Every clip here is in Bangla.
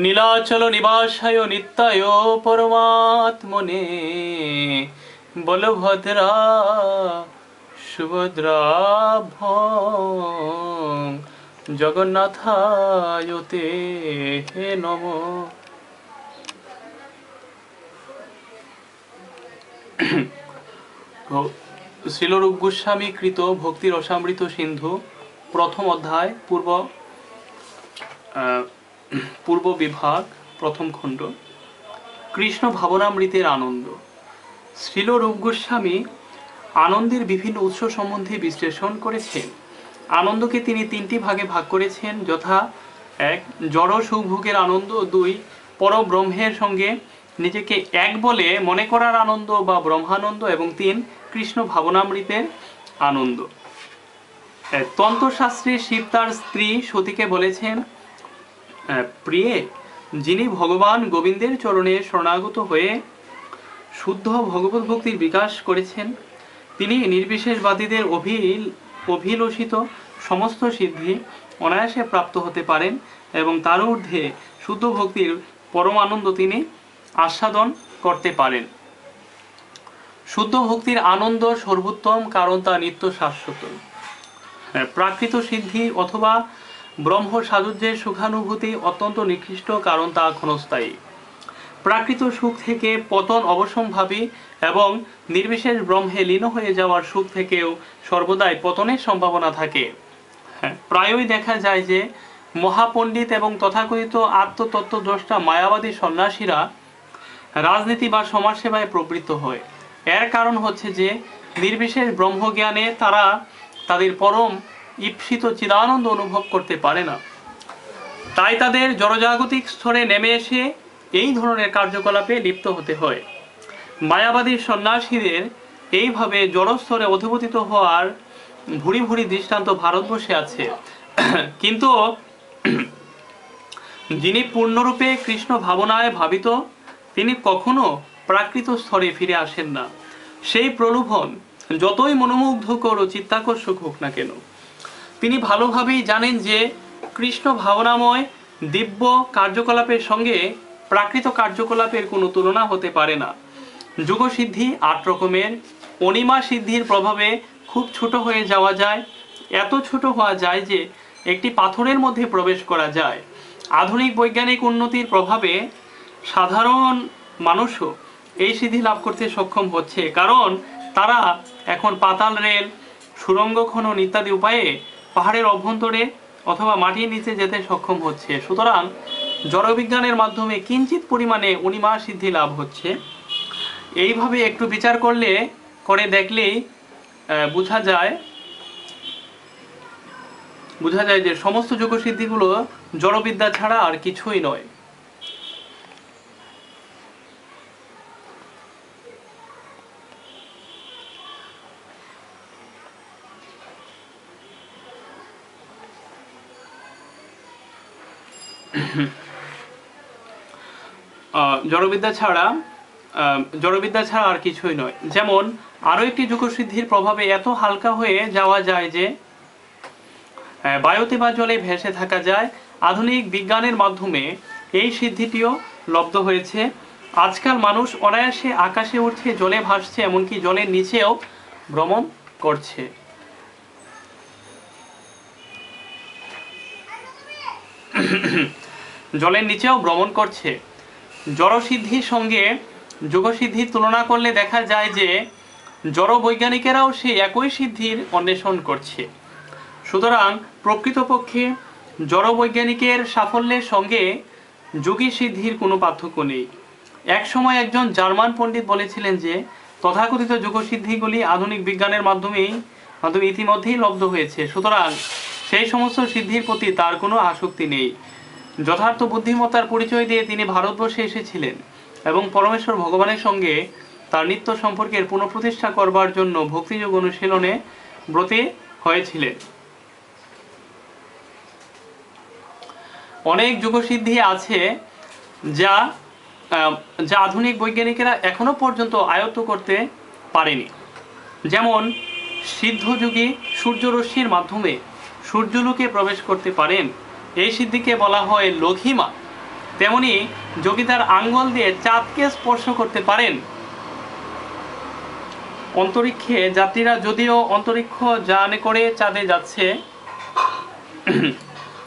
নীলাচল নিবাসায় নিত্যায় পরমাত্মনে বলভদ্রা সুভদ্রাভ্যং জগন্নাথায় তে নমঃ। শ্রীলরূপ গোস্বামী কৃত ভক্তি রসামৃত সিন্ধু প্রথম অধ্যায় পূর্ব বিভাগ প্রথম খণ্ড কৃষ্ণ ভাবনামৃতের আনন্দ। শ্রীলরূপ গোস্বামী আনন্দের বিভিন্ন উৎস সম্বন্ধে বিশ্লেষণ করেছেন। আনন্দকে তিনি তিনটি ভাগে ভাগ করেছেন, যথা 1 জড় সুখভোগের আনন্দ, 2 পরব্রহ্মের সঙ্গে নিজেকে এক বলে মনে করার আনন্দ বা ব্রহ্মানন্দ, এবং 3 কৃষ্ণ ভাবনামৃতের আনন্দ। তন্ত্রশাস্ত্রে শিব তার স্ত্রী সতীকে বলেছেন, প্রিয়ে, যিনি ভগবান গোবিন্দের চরণে শরণাগত হয়ে শুদ্ধ ভগবত ভক্তির বিকাশ করেছেন, তিনি নির্বিশেষবাদীদের অভিলষিত সমস্ত সিদ্ধি অনায়াসে প্রাপ্ত হতে পারেন এবং তার ঊর্ধ্বে শুদ্ধ ভক্তির পরম আনন্দ তিনি আস্বাদন করতে পারেন। শুদ্ধ ভক্তির আনন্দ সর্বোত্তম, কারণ তা নিত্য শাশ্বত। প্রাকৃত সিদ্ধি অথবা ব্রহ্ম সাযুজ্যের সুখানুভূতি অত্যন্ত নিকৃষ্ট, কারণ তা ক্ষণস্থায়ী। প্রাকৃত সুখ থেকে পতন অবশ্যম্ভাবী এবং নির্বিশেষ ব্রহ্মে লীন হয়ে যাওয়ার সুখ থেকেও সর্বদাই পতনের সম্ভাবনা থাকে। প্রায়ই দেখা যায় যে মহাপণ্ডিত এবং তথাকথিত আত্মতত্ত্বদ্রষ্টা মায়াবাদী সন্ন্যাসীরা রাজনীতি বা সমাজসেবায় প্রবৃত্ত হয়। এর কারণ হচ্ছে যে নির্বিশেষ ব্রহ্মজ্ঞানে তারা তাদের পরম ঈপ্সিত চিদানন্দ অনুভব করতে পারে না। তাই তাদের জড়জাগতিক স্তরে নেমে এসে এই ধরনের কার্যকলাপে লিপ্ত হতে হয়। মায়াবাদী সন্ন্যাসীদের এইভাবে জড়স্তরে অধঃপতিত হওয়ার ভুরি ভুরি দৃষ্টান্ত ভারতবর্ষে আছে। কিন্তু যিনি পূর্ণরূপে কৃষ্ণ ভাবনায় ভাবিত, তিনি কখনো প্রাকৃত স্তরে ফিরে আসেন না। সেই প্রলোভন যতই মনোমুগ্ধকর ও চিত্তাকর্ষক হোক না কেন, তিনি ভালোভাবেই জানেন যে কৃষ্ণ ভাবনাময় দিব্য কার্যকলাপের সঙ্গে প্রাকৃত কার্যকলাপের কোনো তুলনা হতে পারে না। যোগসিদ্ধি 8 রকমের। অনিমা সিদ্ধির প্রভাবে খুব ছোট হয়ে যাওয়া যায়, এত ছোট হওয়া যায় যে একটি পাথরের মধ্যে প্রবেশ করা যায়। আধুনিক বৈজ্ঞানিক উন্নতির প্রভাবে সাধারণ মানুষও এই সিদ্ধি লাভ করতে সক্ষম হচ্ছে, কারণ তারা এখন পাতাল রেল, সুড়ঙ্গ খনন ইত্যাদি উপায়ে পাহাড়ের অভ্যন্তরে অথবা মাটির নিচে যেতে সক্ষম হচ্ছে। সুতরাং জড়বিজ্ঞানের মাধ্যমে কিঞ্চিত পরিমাণে অনিমা সিদ্ধি লাভ হচ্ছে। এইভাবে একটু বিচার করে দেখলেই বোঝা যায় যে সমস্ত যোগসিদ্ধিগুলো জড়বিদ্যা ছাড়া আর কিছুই নয়। জড়বিদ্যা ছাড়া আর কিছুই নয়। যেমন আরো একটি যোগসিদ্ধির প্রভাবে এত হালকা হয়ে যাওয়া যায় যে বায়ুতে বা জলে ভেসে থাকা যায়। আধুনিক বিজ্ঞানের মাধ্যমে এই সিদ্ধিটিও লব্ধ হয়েছে। আজকাল মানুষ অনায়াসে আকাশে উঠছে, জলে ভাসছে, এমনকি জলের নিচেও ভ্রমণ করছে। জড়সিদ্ধির সঙ্গে যোগসিদ্ধির তুলনা করলে দেখা যায় যে জড় বৈজ্ঞানিকেরাও সেই একই সিদ্ধির অন্বেষণ করছে। সুতরাং প্রকৃতপক্ষে জড় বৈজ্ঞানিকের সাফল্যের সঙ্গে যোগী সিদ্ধির কোনো পার্থক্য নেই। এক সময় একজন জার্মান পণ্ডিত বলেছিলেন যে তথাকথিত যোগসিদ্ধিগুলি আধুনিক বিজ্ঞানের মাধ্যমে ইতিমধ্যেই লব্ধ হয়েছে। সুতরাং সেই সমস্ত সিদ্ধির প্রতি তার কোনো আসক্তি নেই। যথার্থ বুদ্ধিমত্তার পরিচয় দিয়ে তিনি ভারতবর্ষে এসেছিলেন এবং পরমেশ্বর ভগবানের সঙ্গে তার নিত্য সম্পর্কের পুনঃপ্রতিষ্ঠা করবার জন্য ভক্তিযোগ অনুশীলনে ব্রতী হয়েছিলেন। অনেক যোগসিদ্ধি আছে যা আধুনিক বৈজ্ঞানিকেরা এখনো পর্যন্ত আয়ত্ত করতে পারেনি। যেমন সিদ্ধযোগী সূর্যরশ্মির মাধ্যমে সূর্যলোকে প্রবেশ করতে পারেন এই সিদ্ধিকে বলা হয় লঘিমা। তেমনি যোগী তার আঙ্গুল দিয়ে চাঁদকে স্পর্শ করতে পারেন। অন্তরিক্ষে যাত্রীরা যদিও অন্তরিক্ষ যানে করে চাঁদে যাচ্ছে,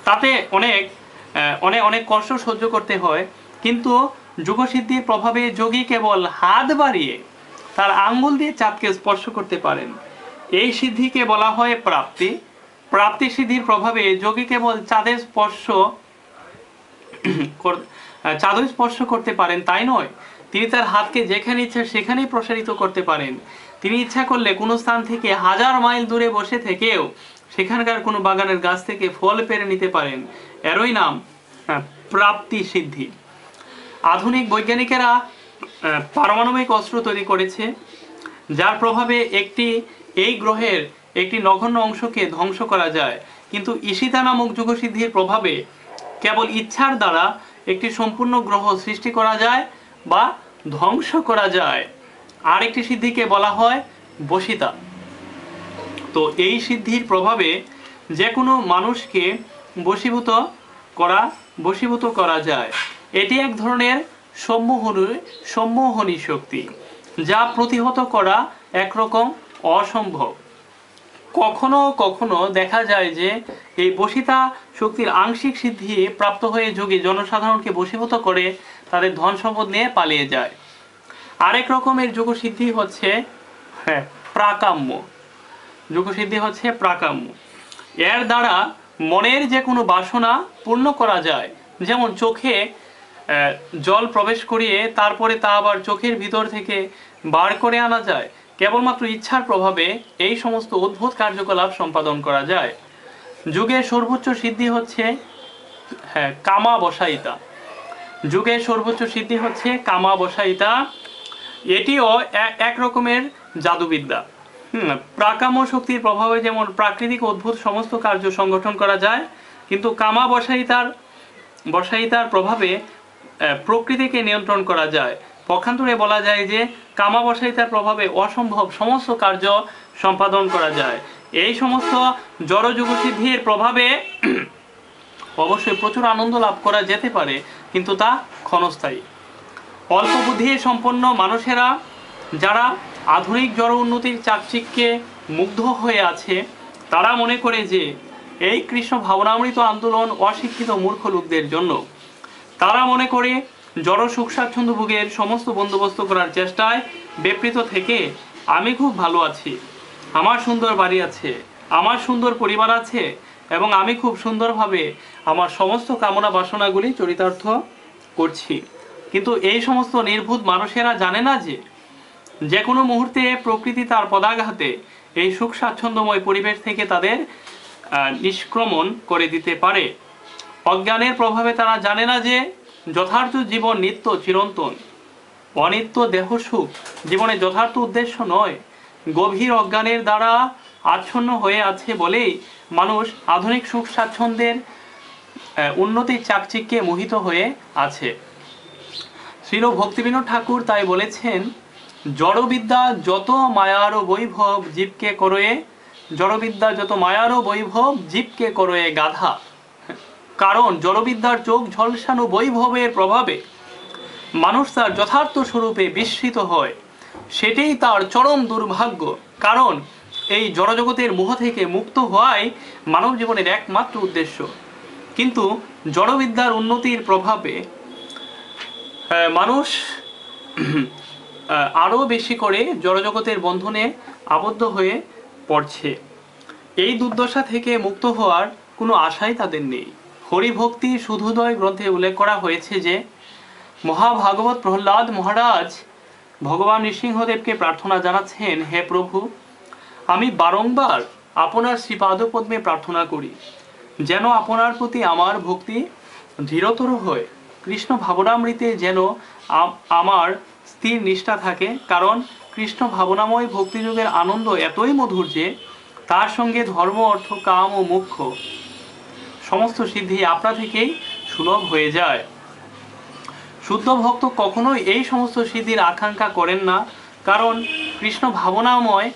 তাতে অনেক অনেক অনেক কষ্ট সহ্য করতে হয়, কিন্তু যোগসিদ্ধির প্রভাবে যোগী কেবল হাত বাড়িয়ে তার আঙ্গুল দিয়ে চাঁদকে স্পর্শ করতে পারেন। এই সিদ্ধিকে বলা হয় প্রাপ্তি। প্রাপ্তি সিদ্ধির প্রভাবে যোগী কেবল চাঁদের স্পর্শ করতে পারেন তাই নয়, তিনি তার হাতকে যেখানে ইচ্ছা সেখানেই প্রসারিত করতে পারেন। তিনি ইচ্ছা করলে কোনো স্থান থেকে 1000 মাইল দূরে বসে থেকেও সেখানকার কোনো বাগানের গাছ থেকে ফল পেড়ে নিতে পারেন। এরই নাম প্রাপ্তি সিদ্ধি। আধুনিক বৈজ্ঞানিকেরা পারমাণবিক অস্ত্র তৈরি করেছে, যার প্রভাবে এই গ্রহের একটি নগণ্য অংশকে ধ্বংস করা যায়, কিন্তু ঈশিতা নামক যোগসিদ্ধির প্রভাবে কেবল ইচ্ছার দ্বারা একটি সম্পূর্ণ গ্রহ সৃষ্টি করা যায় বা ধ্বংস করা যায়। আর একটি সিদ্ধিকে বলা হয় বশিতা। তো এই সিদ্ধির প্রভাবে যে কোনো মানুষকে বশীভূত করা যায়। এটি এক ধরনের সম্মোহনী শক্তি, যা প্রতিহত করা একরকম অসম্ভব। কখনো কখনো দেখা যায় যে এই বশিতা শক্তির আংশিক সিদ্ধি প্রাপ্ত হয়ে যোগী জনসাধারণকে বশীভূত করে তাদের ধন সম্পদ নিয়ে পালিয়ে যায়। আরেক রকমের যোগসিদ্ধি হচ্ছে প্রাকাম্য। যোগসিদ্ধি হচ্ছে প্রাকাম্য। এর দ্বারা মনের যে কোনো বাসনা পূর্ণ করা যায়। যেমন চোখে জল প্রবেশ করিয়ে তারপরে তা আবার চোখের ভিতর থেকে বার করে আনা যায়। কেবলমাত্র ইচ্ছার প্রভাবে এই সমস্ত অদ্ভুত কার্যকলাপ সম্পাদন করা যায়। যুগের সর্বোচ্চ সিদ্ধি হচ্ছে কামাবসায়িতা। যুগের সর্বোচ্চ সিদ্ধি হচ্ছে কামাবসায়িতা। এটিও এক রকমের জাদুবিদ্যা। প্রাকাম্য শক্তির প্রভাবে যেমন প্রাকৃতিক অদ্ভুত সমস্ত কার্য সংগঠন করা যায়, কিন্তু কামাবসায়িতার প্রভাবে প্রকৃতিকে নিয়ন্ত্রণ করা যায়। পক্ষান্তরে বলা যায় যে কামাবসায়িতার প্রভাবে অসম্ভব সমস্ত কার্য সম্পাদন করা যায়। এই সমস্ত জড় যোগসিদ্ধির প্রভাবে অবশ্যই প্রচুর আনন্দ লাভ করা যেতে পারে, কিন্তু তা ক্ষণস্থায়ী। অল্প বুদ্ধি সম্পন্ন মানুষেরা যারা আধুনিক জড় উন্নতির চাকচিক্যে মুগ্ধ হয়ে আছে, তারা মনে করে যে এই কৃষ্ণ ভাবনামৃত আন্দোলন অশিক্ষিত মূর্খ লোকদের জন্য। তারা মনে করে জড় সুখ স্বাচ্ছন্দ্য ভোগের সমস্ত বন্দোবস্ত করার চেষ্টায় বিপরীত থেকে আমি খুব ভালো আছি, আমার সুন্দর বাড়ি আছে, আমার সুন্দর পরিবার আছে এবং আমি খুব সুন্দরভাবে আমার সমস্ত কামনা বাসনাগুলি চরিতার্থ করছি। কিন্তু এই সমস্ত নির্ভূত মানুষেরা জানে না যে কোনো মুহূর্তে প্রকৃতি তার পদাঘাতে এই সুখ স্বাচ্ছন্দ্যময় পরিবেশ থেকে তাদের নিষ্ক্রমণ করে দিতে পারে। অজ্ঞানের প্রভাবে তারা জানে না যে যথার্থ জীবন নিত্য চিরন্তন। অনিত্য দেহ সুখ জীবনের যথার্থ উদ্দেশ্য নয়। গভীর অজ্ঞানের দ্বারা আচ্ছন্ন হয়ে আছে বলেই মানুষ আধুনিক সুখ স্বাচ্ছন্দ্যের উন্নতির চাকচিক্যে মোহিত হয়ে আছে। শ্রীল ভক্তিবিনোদ ঠাকুর তাই বলেছেন, জড়বিদ্যা যত মায়ারও বৈভব জীবকে করয়ে, জড়বিদ্যা যত মায়ারও বৈভব জীবকে করয়ে গাধা। কারণ জড়বিদ্যার চোখ ঝলসানো বৈভবের প্রভাবে মানুষ তার যথার্থ স্বরূপে বিস্মৃত হয়। সেটাই তার চরম দুর্ভাগ্য। কারণ এই জড়জগতের মোহ থেকে মুক্ত হওয়াই মানব জীবনের একমাত্র উদ্দেশ্য। কিন্তু জড়বিদ্যার উন্নতির প্রভাবে মানুষ আরও বেশি করে জড়জগতের বন্ধনে আবদ্ধ হয়ে পড়ছে। এই দুর্দশা থেকে মুক্ত হওয়ার কোনো আশাই তাদের নেই। হরিভক্তি শুধোদয় গ্রন্থে উল্লেখ করা হয়েছে যে মহাভাগবত প্রহ্লাদ মহারাজ ভগবান নৃসিংহদেবকে প্রার্থনা জানাচ্ছেন, হে প্রভু, আমি বারংবার আপনার শ্রীপাদপদ্মে প্রার্থনা করি যেন আপনার প্রতি আমার ভক্তি দৃঢ়তর হয়, কৃষ্ণ ভাবনামৃতে যেন আমার স্থির নিষ্ঠা থাকে। কারণ কৃষ্ণ ভাবনাময় ভক্তিযোগের আনন্দ এতই মধুর যে তার সঙ্গে ধর্ম অর্থ কাম ও মোক্ষ সমস্ত সিদ্ধি আপনা থেকেই সুলভ হয়ে যায়। শুদ্ধ ভক্ত কখনোই এই সমস্ত সিদ্ধির আকাঙ্ক্ষা করেন না, কারণ কৃষ্ণ ভাবনাময়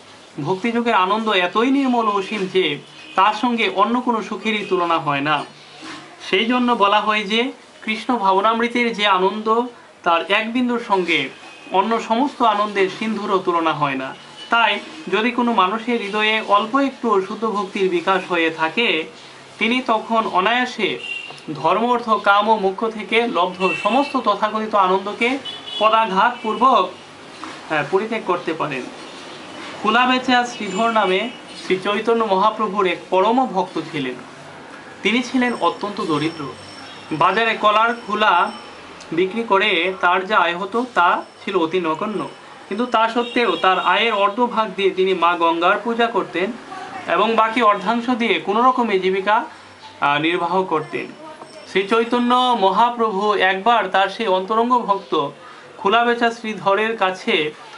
ভক্তিযোগের আনন্দ এতই নির্মল ও অসীম যে তার সঙ্গে অন্য কোনো সুখেরই তুলনা হয় না। সেই জন্য বলা হয় যে কৃষ্ণ ভাবনামৃতের যে আনন্দ তার এক বিন্দুর সঙ্গে অন্য সমস্ত আনন্দের সিন্ধুরও তুলনা হয় না। তাই যদি কোনো মানুষের হৃদয়ে অল্প একটু শুদ্ধ ভক্তির বিকাশ হয়ে থাকে, তিনি তখন অনায়াসে ধর্ম অর্থ কাম ও মোক্ষ থেকে লব্ধ সমস্ত তথাকথিত আনন্দকে পদাঘাতপূর্বক পরিত্যাগ করতে পারেন। কুলাবেচা শ্রীধর নামে শ্রী চৈতন্য মহাপ্রভুর এক পরম ভক্ত ছিলেন। তিনি ছিলেন অত্যন্ত দরিদ্র। বাজারে কলার খোলা বিক্রি করে তার যা আয় হতো তা ছিল অতি নগণ্য, কিন্তু তা সত্ত্বেও তার আয়ের অর্ধভাগ দিয়ে তিনি মা গঙ্গার পূজা করতেন এবং বাকি অর্ধাংশ দিয়ে কোনো রকমে জীবিকা নির্বাহ করতেন। শ্রী চৈতন্য মহাপ্রভু একবার তার সেই অন্তরঙ্গ ভক্ত খুলাবেচা শ্রীধরের কাছে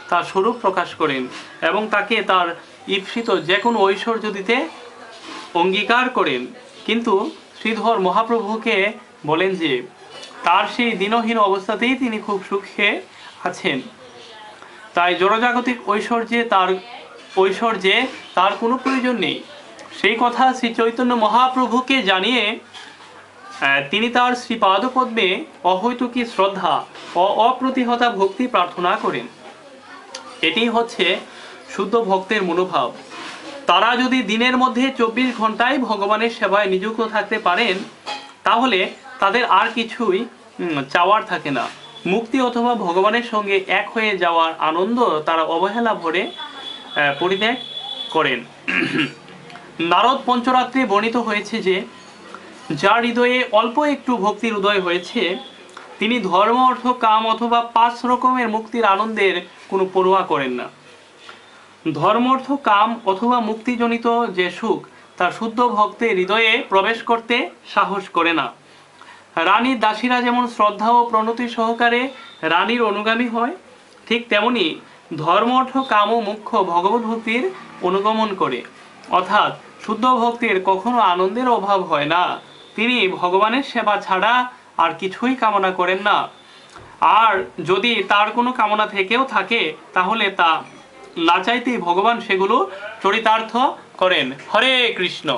তার স্বরূপ প্রকাশ করেন এবং তাকে তার ঈপ্সিত যে কোনো ঐশ্বর্য দিতে অঙ্গীকার করেন, কিন্তু শ্রীধর মহাপ্রভুকে বলেন যে তার সেই দীনহীন অবস্থাতেই তিনি খুব সুখে আছেন, তাই জড়জাগতিক ঐশ্বর্যে তার কোনো প্রয়োজন নেই। সেই কথা শ্রী চৈতন্য মহাপ্রভুকে জানিয়ে তিনি তার শ্রীপাদপদ্মে অহৈতুকী শ্রদ্ধা ও অপ্রতিহতা ভক্তি প্রার্থনা করেন। এটি হচ্ছে শুদ্ধ ভক্তের মনোভাব। তারা যদি দিনের মধ্যে 24 ঘন্টায় ভগবানের সেবায় নিযুক্ত থাকতে পারেন, তাহলে তাদের আর কিছুই চাওয়ার থাকে না। মুক্তি অথবা ভগবানের সঙ্গে এক হয়ে যাওয়ার আনন্দ তারা অবহেলা ভরে পরিত্যাগ করেন। নারদ পঞ্চরাত্রে বর্ণিত হয়েছে যে যার হৃদয়ে অল্প একটু ভক্তির উদয় হয়েছে, তিনি ধর্ম অর্থ কাম অথবা 5 রকমের মুক্তির আনন্দের কোনো পরোয়া করেন না। ধর্ম অর্থ কাম অথবা মুক্তিজনিত যে সুখ তা শুদ্ধ ভক্তের হৃদয়ে প্রবেশ করতে সাহস করে না। রানীর দাসীরা যেমন শ্রদ্ধা ও প্রণতি সহকারে রানীর অনুগামী হয়, ঠিক তেমনি ধর্ম অর্থ কাম ও মুখ্য ভগবত ভক্তির অনুগমন করে। অর্থাৎ শুদ্ধ ভক্তের কখনো আনন্দের অভাব হয় না। তিনি ভগবানের সেবা ছাড়া আর কিছুই কামনা করেন না, আর যদি তার কোনো কামনা থেকেও থাকে তাহলে তা না চাইতেই ভগবান সেগুলো চরিতার্থ করেন। হরে কৃষ্ণ।